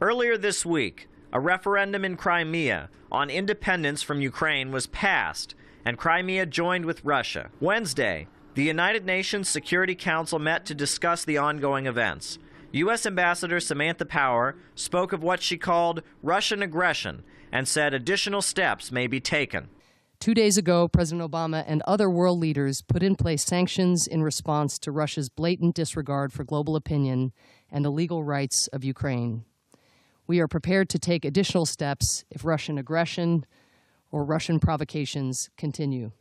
Earlier this week, a referendum in Crimea on independence from Ukraine was passed, and Crimea joined with Russia. Wednesday, the United Nations Security Council met to discuss the ongoing events. U.S. Ambassador Samantha Power spoke of what she called Russian aggression and said additional steps may be taken. 2 days ago, President Obama and other world leaders put in place sanctions in response to Russia's blatant disregard for global opinion and the legal rights of Ukraine. We are prepared to take additional steps if Russian aggression or Russian provocations continue.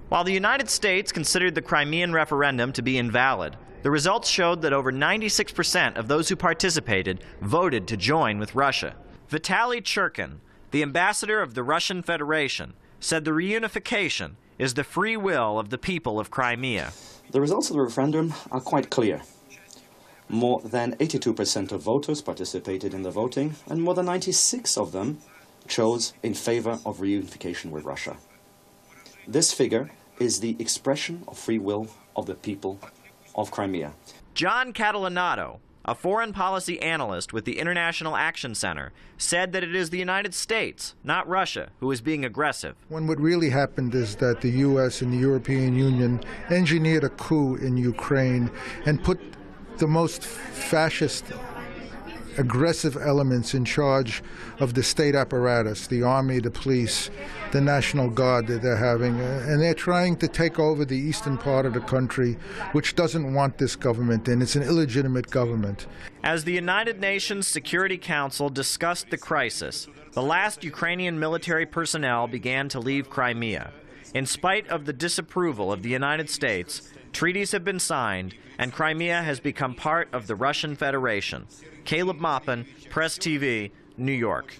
While the United States considered the Crimean referendum to be invalid, the results showed that over 96% of those who participated voted to join with Russia. Vitaly Churkin, the ambassador of the Russian Federation, said the reunification is the free will of the people of Crimea. The results of the referendum are quite clear. More than 82% of voters participated in the voting, and more than 96% of them chose in favor of reunification with Russia. This figure is the expression of free will of the people of Crimea. John Catalanato, a foreign policy analyst with the International Action Center, said that it is the United States, not Russia, who is being aggressive. When what really happened is that the U.S. and the European Union engineered a coup in Ukraine and put the most fascist, aggressive elements in charge of the state apparatus, the army, the police, the National Guard that they're having. And they're trying to take over the eastern part of the country, which doesn't want this government, and it's an illegitimate government. As the United Nations Security Council discussed the crisis, the last Ukrainian military personnel began to leave Crimea. In spite of the disapproval of the United States, treaties have been signed, and Crimea has become part of the Russian Federation. Caleb Maupin, Press TV, New York.